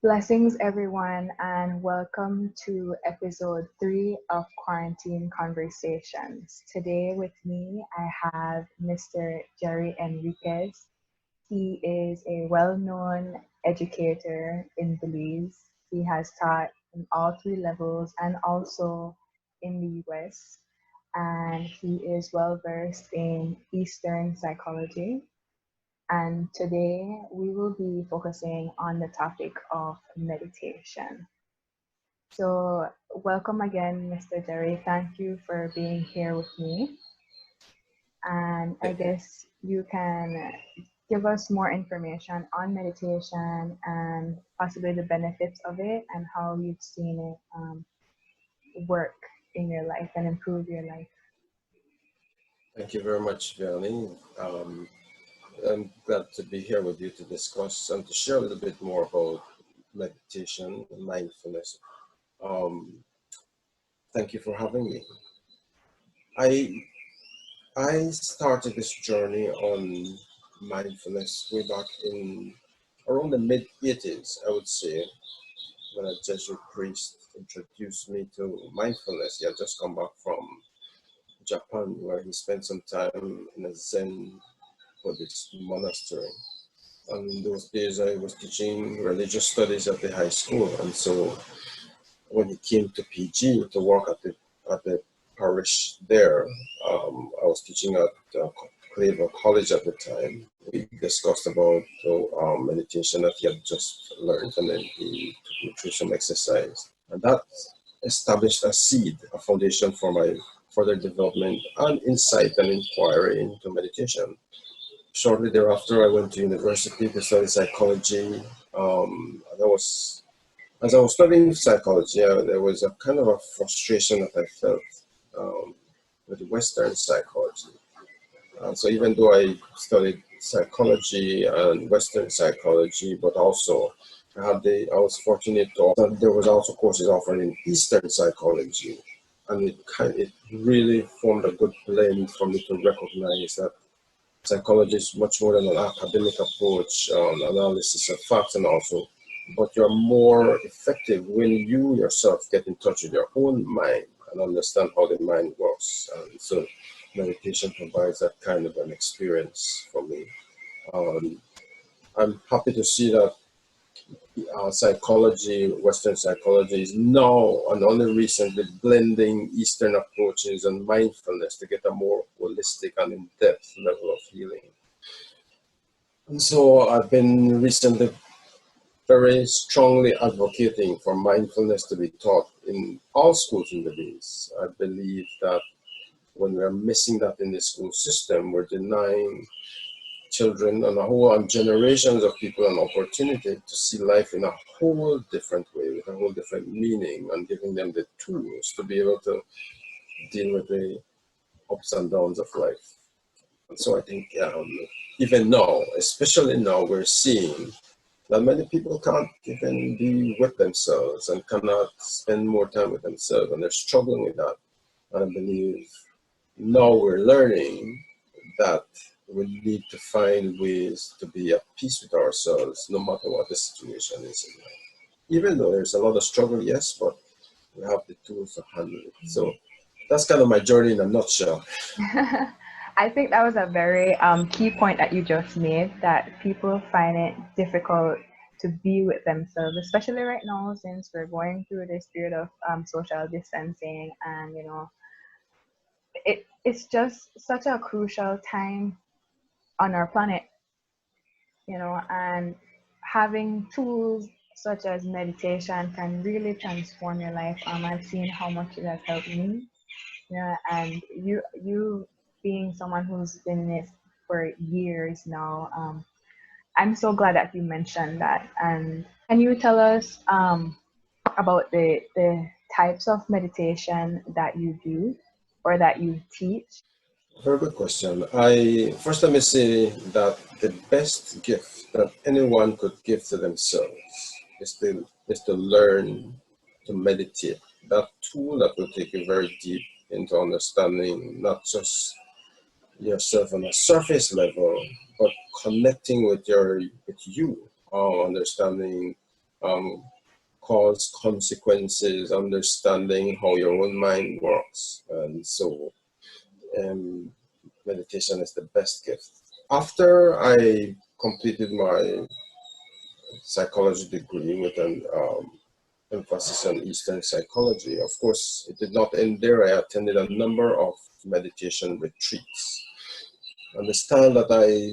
Blessings, everyone, and welcome to episode 3 of Quarantine Conversations. Today, with me, I have Mr. Jerry Enriquez. He is a well known educator in Belize. He has taught in all 3 levels and also in the US. And he is well versed in Eastern psychology. And today we will be focusing on the topic of meditation. So, welcome again, Mr. Jerry. Thank you for being here with me. And I guess you can give us more information on meditation and possibly the benefits of it and how you've seen it work in your life and improve your life. Thank you very much, Vianney. I'm glad to be here with you to discuss and to share a little bit more about meditation and mindfulness. Thank you for having me. I started this journey on mindfulness way back in around the mid-80s, I would say, when a Jesuit priest introduced me to mindfulness. He had just come back from Japan, where he spent some time in a Zen Buddhist monastery. And in those days, I was teaching religious studies at the high school. And so when he came to PG to work at the parish there, I was teaching at Claver College at the time. We discussed about meditation that he had just learned, and then he took me through some exercise. And that established a seed, a foundation for my further development and insight and inquiry into meditation. Shortly thereafter, I went to university to study psychology. As I was studying psychology, there was a kind of a frustration that I felt with Western psychology. So even though I studied psychology and Western psychology, but also I was fortunate that there was also courses offered in Eastern psychology, and it really formed a good blend for me to recognize that psychology is much more than an academic approach on analysis of facts, and also, but you're more effective when you yourself get in touch with your own mind and understand how the mind works. And so meditation provides that kind of an experience for me. I'm happy to see that psychology, Western psychology, is now and only recently blending Eastern approaches and mindfulness to get a more holistic and in-depth level of healing. And so I've been recently very strongly advocating for mindfulness to be taught in all schools in the Belize. I believe that when we're missing that in the school system, we're denying children and generations of people an opportunity to see life in a whole different way, with a whole different meaning, and giving them the tools to be able to deal with the ups and downs of life. And so I think even now, especially now, we're seeing that many people can't even be with themselves and cannot spend more time with themselves, and they're struggling with that. And I believe now we're learning that we need to find ways to be at peace with ourselves, no matter what the situation is in life. Even though there's a lot of struggle, yes, but we have the tools to handle it. So that's kind of my journey in a nutshell. I think that was a very key point that you just made, that people find it difficult to be with themselves, especially right now, since we're going through this period of social distancing, and it's just such a crucial time on our planet, and having tools such as meditation can really transform your life. I've seen how much it has helped me, and you being someone who's been in it for years now, I'm so glad that you mentioned that. And can you tell us about the types of meditation that you do or that you teach? Very good question. First let me say that the best gift that anyone could give to themselves is to learn to meditate. That tool that will take you very deep into understanding not just yourself on a surface level, but connecting with you, understanding cause consequences, understanding how your own mind works. And so meditation is the best gift. After I completed my psychology degree with an emphasis on Eastern psychology, of course, it did not end there. I attended a number of meditation retreats. And the style that I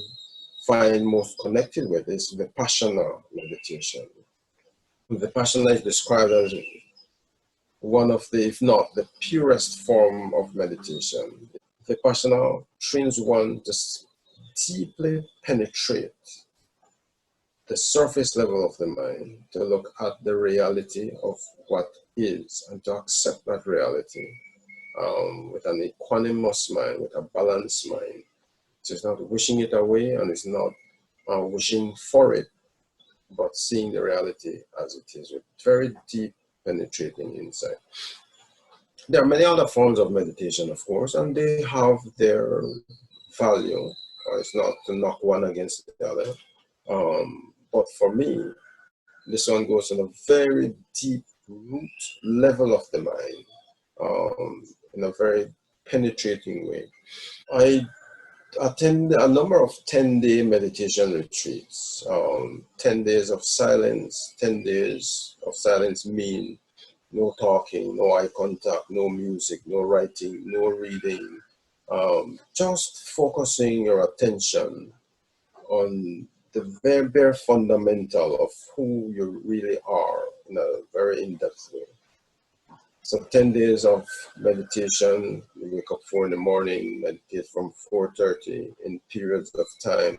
find most connected with is Vipassana meditation. Vipassana is described as one of the, if not the purest form of meditation. Vipassana trains one to deeply penetrate the surface level of the mind, to look at the reality of what is and to accept that reality with an equanimous mind, with a balanced mind. So it's not wishing it away and it's not wishing for it, but seeing the reality as it is with very deep penetrating insight. There are many other forms of meditation, of course, and they have their value. It's not to knock one against the other. But for me, this one goes on a very deep root level of the mind, in a very penetrating way. I attend a number of 10-day meditation retreats. 10 days of silence. 10 days of silence mean no talking, no eye contact, no music, no writing, no reading. Just focusing your attention on the very bare fundamental of who you really are in a very in-depth way. So 10 days of meditation, you wake up 4 in the morning, meditate from 4:30 in periods of time,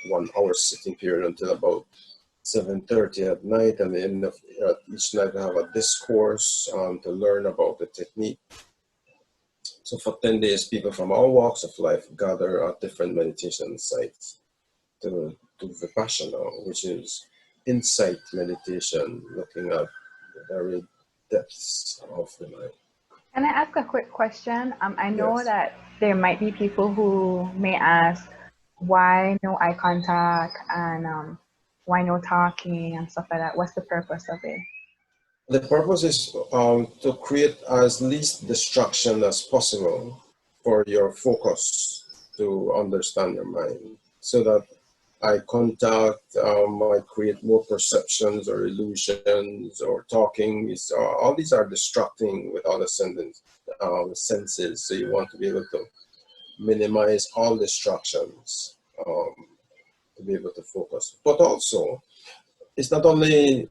1 hour sitting period until about 7:30 at night, and the end of each night I have a discourse to learn about the technique. So for 10 days, people from all walks of life gather at different meditation sites to do Vipassana, which is insight meditation, looking at the very depths of the mind. Can I ask a quick question? I know Yes. that there might be people who may ask, why no eye contact and why no talking and stuff like that? What's the purpose of it? The purpose is to create as least distraction as possible for your focus to understand your mind, so that eye contact might create more perceptions or illusions, or talking is all these are distracting with other senses. So you want to be able to minimize all distractions to be able to focus. But also, it's not only,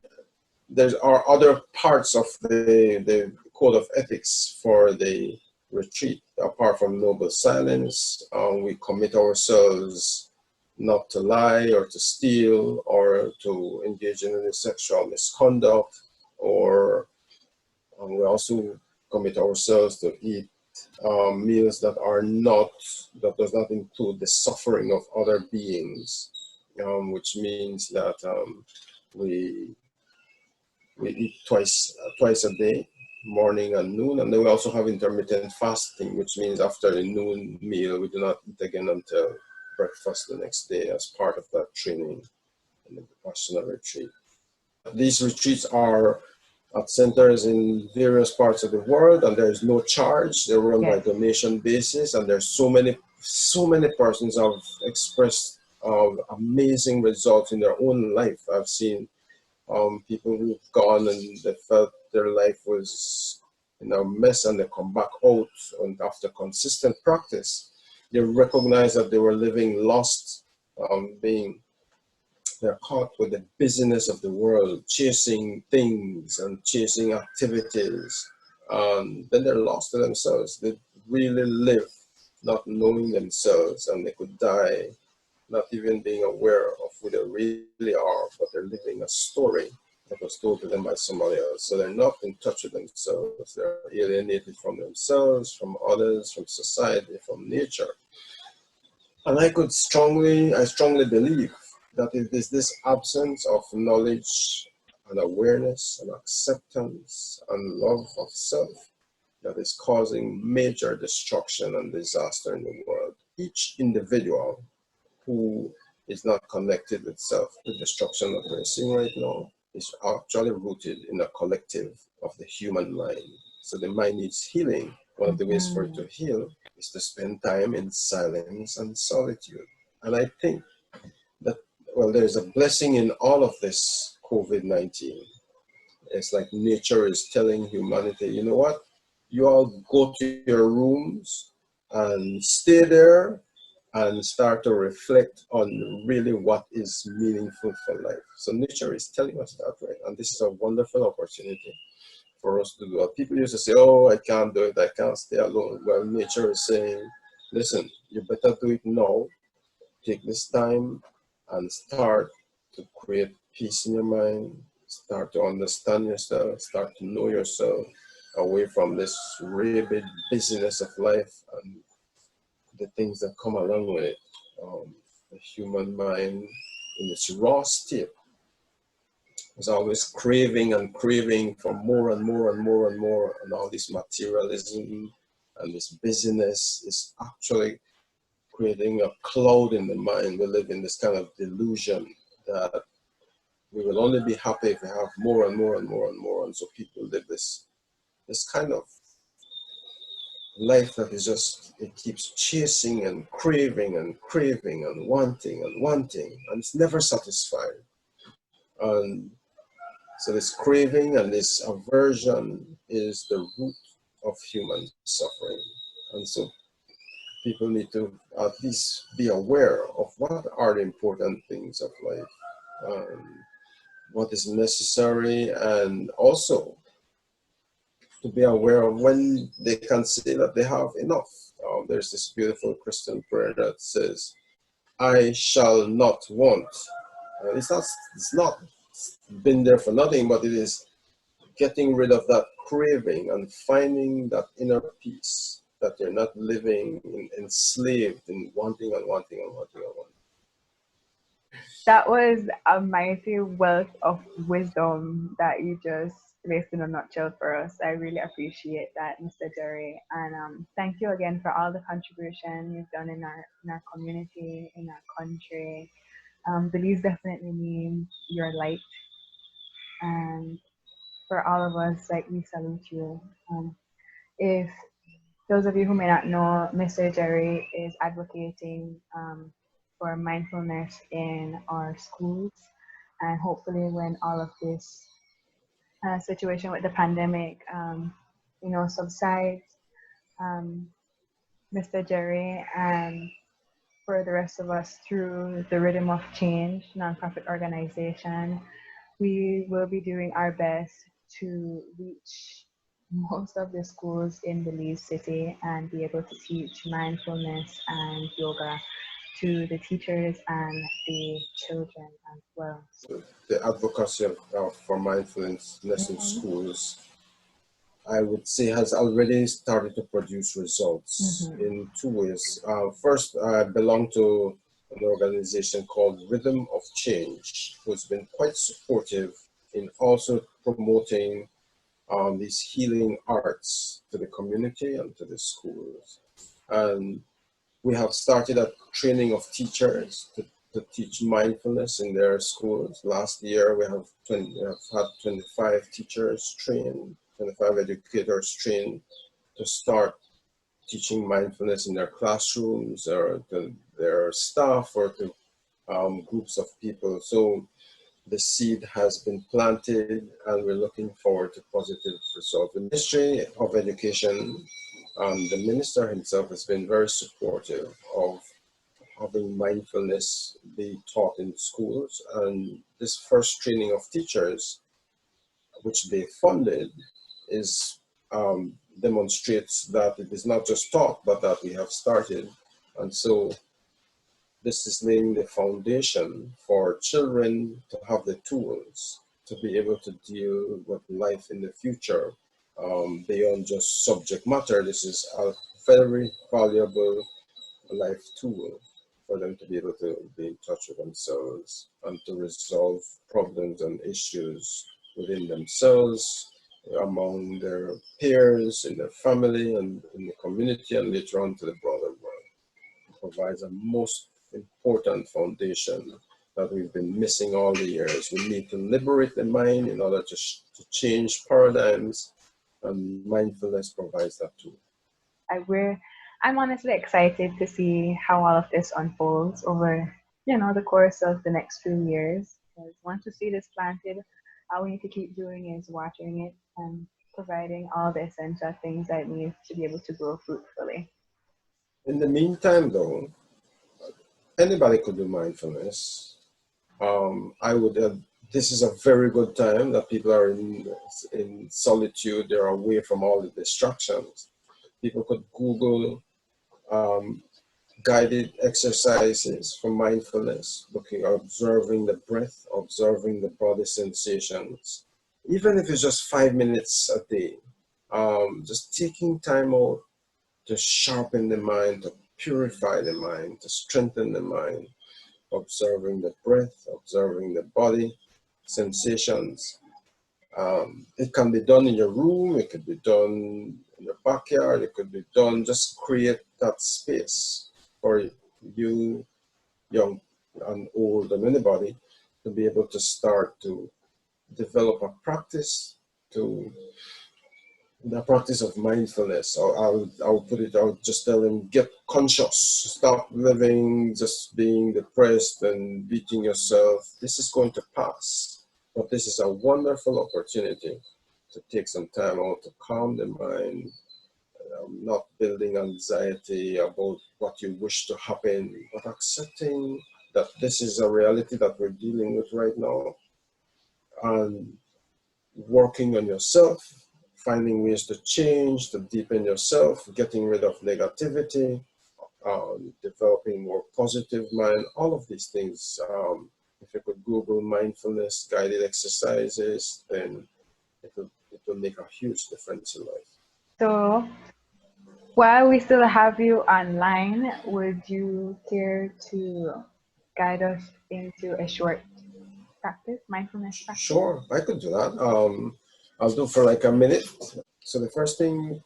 there are other parts of the code of ethics for the retreat. Apart from noble silence, we commit ourselves not to lie or to steal or to engage in any sexual misconduct, or we also commit ourselves to eat meals that does not include the suffering of other beings, which means that we eat twice a day, morning and noon, and then we also have intermittent fasting, which means after the noon meal we do not eat again until breakfast the next day, as part of that training in the Vipassana retreat. These retreats are at centers in various parts of the world, and there is no charge. They're run by donation basis, and there's so many persons have expressed amazing results in their own life. I've seen people who've gone and they felt their life was in a mess, and they come back out, and after consistent practice they recognize that they were living lost, they're caught with the busyness of the world, chasing things and chasing activities. Then they're lost to themselves. They really live not knowing themselves, and they could die not even being aware of who they really are, but they're living a story that was told to them by somebody else. So they're not in touch with themselves. They're alienated from themselves, from others, from society, from nature. And I strongly believe that it is this absence of knowledge and awareness and acceptance and love of self that is causing major destruction and disaster in the world. Each individual who is not connected with self. The destruction that we're seeing right now is actually rooted in a collective of the human mind. So the mind needs healing. One of the ways for it to heal is to spend time in silence and solitude. And I think that, well, there's a blessing in all of this COVID-19. It's like nature is telling humanity, you know what? You all go to your rooms and stay there and start to reflect on really what is meaningful for life. So nature is telling us that, right? And this is a wonderful opportunity for us to do it. People used to say, oh, I can't do it, I can't stay alone. Well, nature is saying, listen, you better do it now. Take this time and start to create peace in your mind, start to understand yourself, start to know yourself away from this rabid busyness of life and the things that come along with it. The human mind in its raw state is always craving and craving for more and more and more and more, and all this materialism and this busyness is actually creating a cloud in the mind. We live in this kind of delusion that we will only be happy if we have more and more and more and more. And so people live this kind of life that is just, it keeps chasing and craving and craving and wanting, and it's never satisfied. And so this craving and this aversion is the root of human suffering. And so people need to at least be aware of what are the important things of life, what is necessary, and also to be aware of when they can say that they have enough. There's this beautiful Christian prayer that says, I shall not want. It's not been there for nothing, but it is getting rid of that craving and finding that inner peace, that you're not living enslaved in wanting and wanting and wanting and wanting. That was a mighty wealth of wisdom that you just placed in a nutshell for us. I really appreciate that, Mr. Jerry. And thank you again for all the contribution you've done in our community, in our country. Belize definitely means your light. And for all of us, like, we salute you. If those of you who may not know, Mr. Jerry is advocating for mindfulness in our schools. And hopefully when all of this situation with the pandemic, subsides, Mr. Jerry and for the rest of us through the Rhythm of Change nonprofit organization, we will be doing our best to reach most of the schools in Belize City and be able to teach mindfulness and yoga to the teachers and the children as well. The advocacy for mindfulness in schools, I would say, has already started to produce results in two ways. First, I belong to an organization called Rhythm of Change, who's been quite supportive in also promoting these healing arts to the community and to the schools. And we have started a training of teachers to teach mindfulness in their schools. Last year, we have had 25 teachers trained, 25 educators trained to start teaching mindfulness in their classrooms or to their staff or to groups of people. So the seed has been planted and we're looking forward to positive results. The Ministry of Education, the minister himself has been very supportive of having mindfulness be taught in schools. And this first training of teachers, which they funded, demonstrates that it is not just taught, but that we have started. And so this is laying the foundation for children to have the tools to be able to deal with life in the future beyond just subject matter. This is a very valuable life tool for them to be able to be in touch with themselves and to resolve problems and issues within themselves, among their peers, in their family, and in the community, and later on to the broader world. It provides a most important foundation that we've been missing all the years. We need to liberate the mind in order to change paradigms, and mindfulness provides that too. I'm honestly excited to see how all of this unfolds over, the course of the next few years. Because once the seed is planted, all we need to keep doing is watering it and providing all the essential things that it needs to be able to grow fruitfully. In the meantime, though, anybody could do mindfulness. I would. This is a very good time that people are in solitude. They're away from all the distractions. People could Google guided exercises for mindfulness, observing the breath, observing the body sensations. Even if it's just 5 minutes a day, just taking time out to sharpen the mind, to purify the mind, to strengthen the mind, observing the breath, observing the body sensations. It can be done in your room, it could be done in your backyard, it could be done, just create that space for you, young and old and anybody, to be able to start to develop a practice, to the practice of mindfulness. Or I'll put it, I'll just tell them, get conscious, stop living, just being depressed and beating yourself. This is going to pass, but this is a wonderful opportunity to take some time out to calm the mind, not building anxiety about what you wish to happen, but accepting that this is a reality that we're dealing with right now, and working on yourself, finding ways to change, to deepen yourself, getting rid of negativity, developing more positive mind, all of these things. If you could Google mindfulness guided exercises, then it will make a huge difference in life. So, while we still have you online, would you care to guide us into a short practice, mindfulness practice? Sure, I could do that. I'll do for like a minute. So the first thing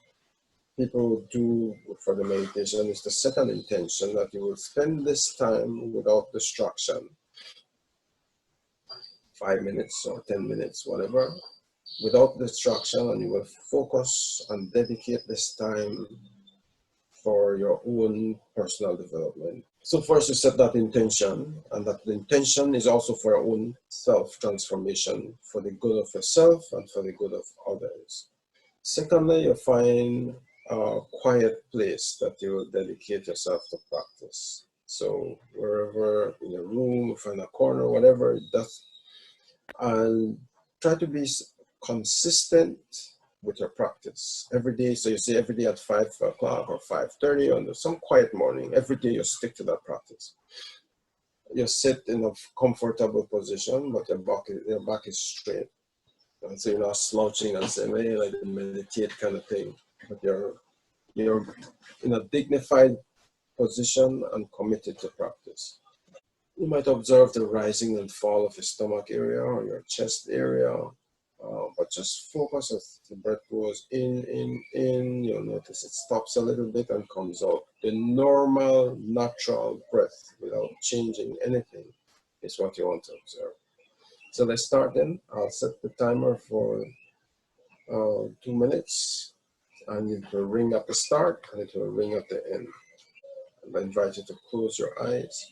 people do for the meditation is to set an intention that you will spend this time without distraction, 5 minutes or 10 minutes, whatever, without distraction, and you will focus and dedicate this time for your own personal development. So first you set that intention, and that the intention is also for your own self-transformation, for the good of yourself and for the good of others. Secondly, you find a quiet place that you will dedicate yourself to practice. So wherever, in your room, find a corner, whatever, that's, and try to be consistent with your practice every day. So you say every day at 5 o'clock or 5:30 on some quiet morning, every day you stick to that practice. You sit in a comfortable position, but your back is straight. And so you're not slouching and saying, hey, like meditate kind of thing. But you're in a dignified position and committed to practice. You might observe the rising and fall of your stomach area or your chest area, but just focus as the breath goes in. You'll notice it stops a little bit and comes out. The normal, natural breath without changing anything is what you want to observe. So let's start then. I'll set the timer for 2 minutes, and it will ring at the start and it will ring at the end. And I invite you to close your eyes.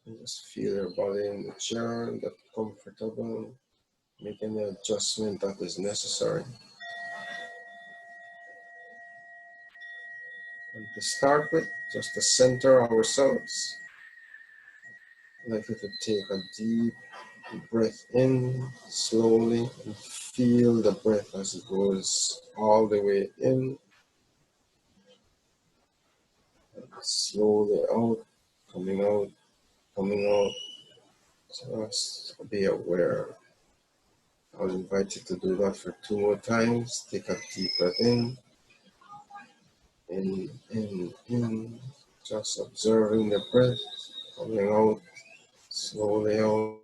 And just feel your body in the chair, get comfortable, make any adjustment that is necessary. And to start with, just to center ourselves, I'd like you to take a deep breath in slowly and feel the breath as it goes all the way in, and slowly out, coming out, coming out. Just be aware. I'll invite you to do that for 2 more times. Take a deep breath in, in. Just observing the breath, coming out Slowly out.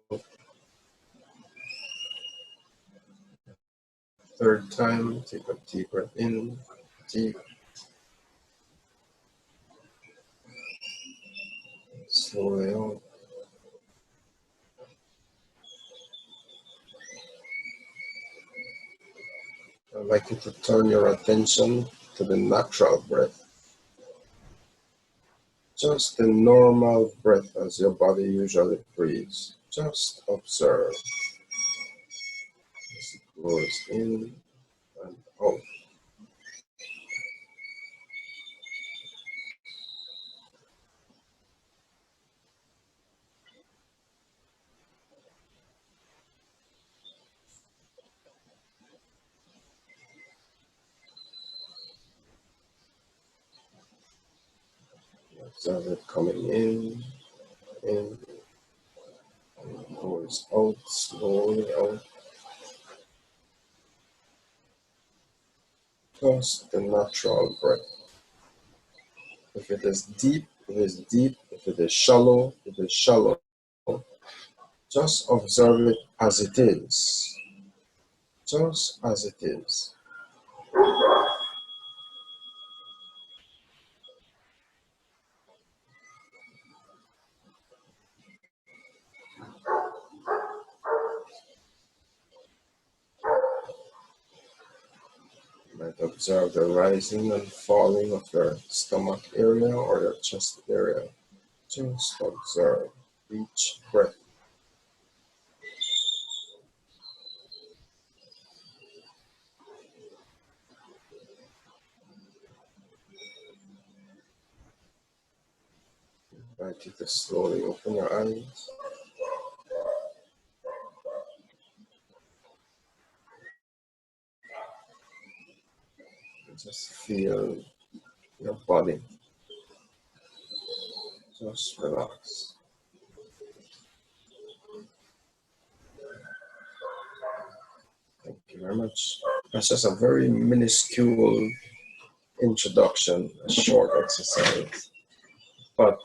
Third time, take a deep breath in, deep, slowly out. I'd like you to turn your attention to the natural breath. Just the normal breath as your body usually breathes. Just observe as it goes in and out. Observe it coming in, and goes out, slowly out. Just the natural breath. If it is deep, it is deep. If it is shallow, it is shallow. Just observe it as it is. Just as it is. You might observe the rising and falling of your stomach area or your chest area. Just observe each breath. I invite you to slowly open your eyes. And just feel your body. Just relax. Thank you very much. That's just a very minuscule introduction, a short exercise. But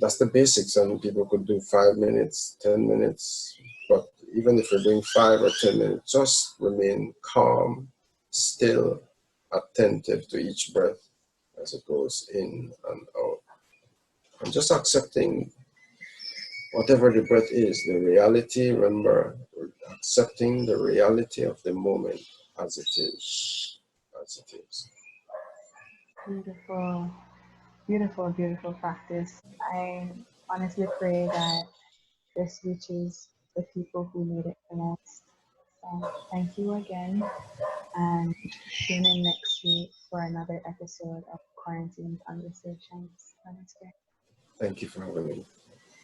that's the basics, and people could do 5 minutes, 10 minutes. But even if you're doing 5 or 10 minutes, just remain calm, still, attentive to each breath as it goes in and out. And just accepting whatever the breath is, the reality, remember, accepting the reality of the moment as it is. As it is. Beautiful, beautiful, beautiful practice. I honestly pray that this reaches the people who need it the most. So thank you again, and tune in next week for another episode of Quarantine Conversations. Namaste. Thank you for having me.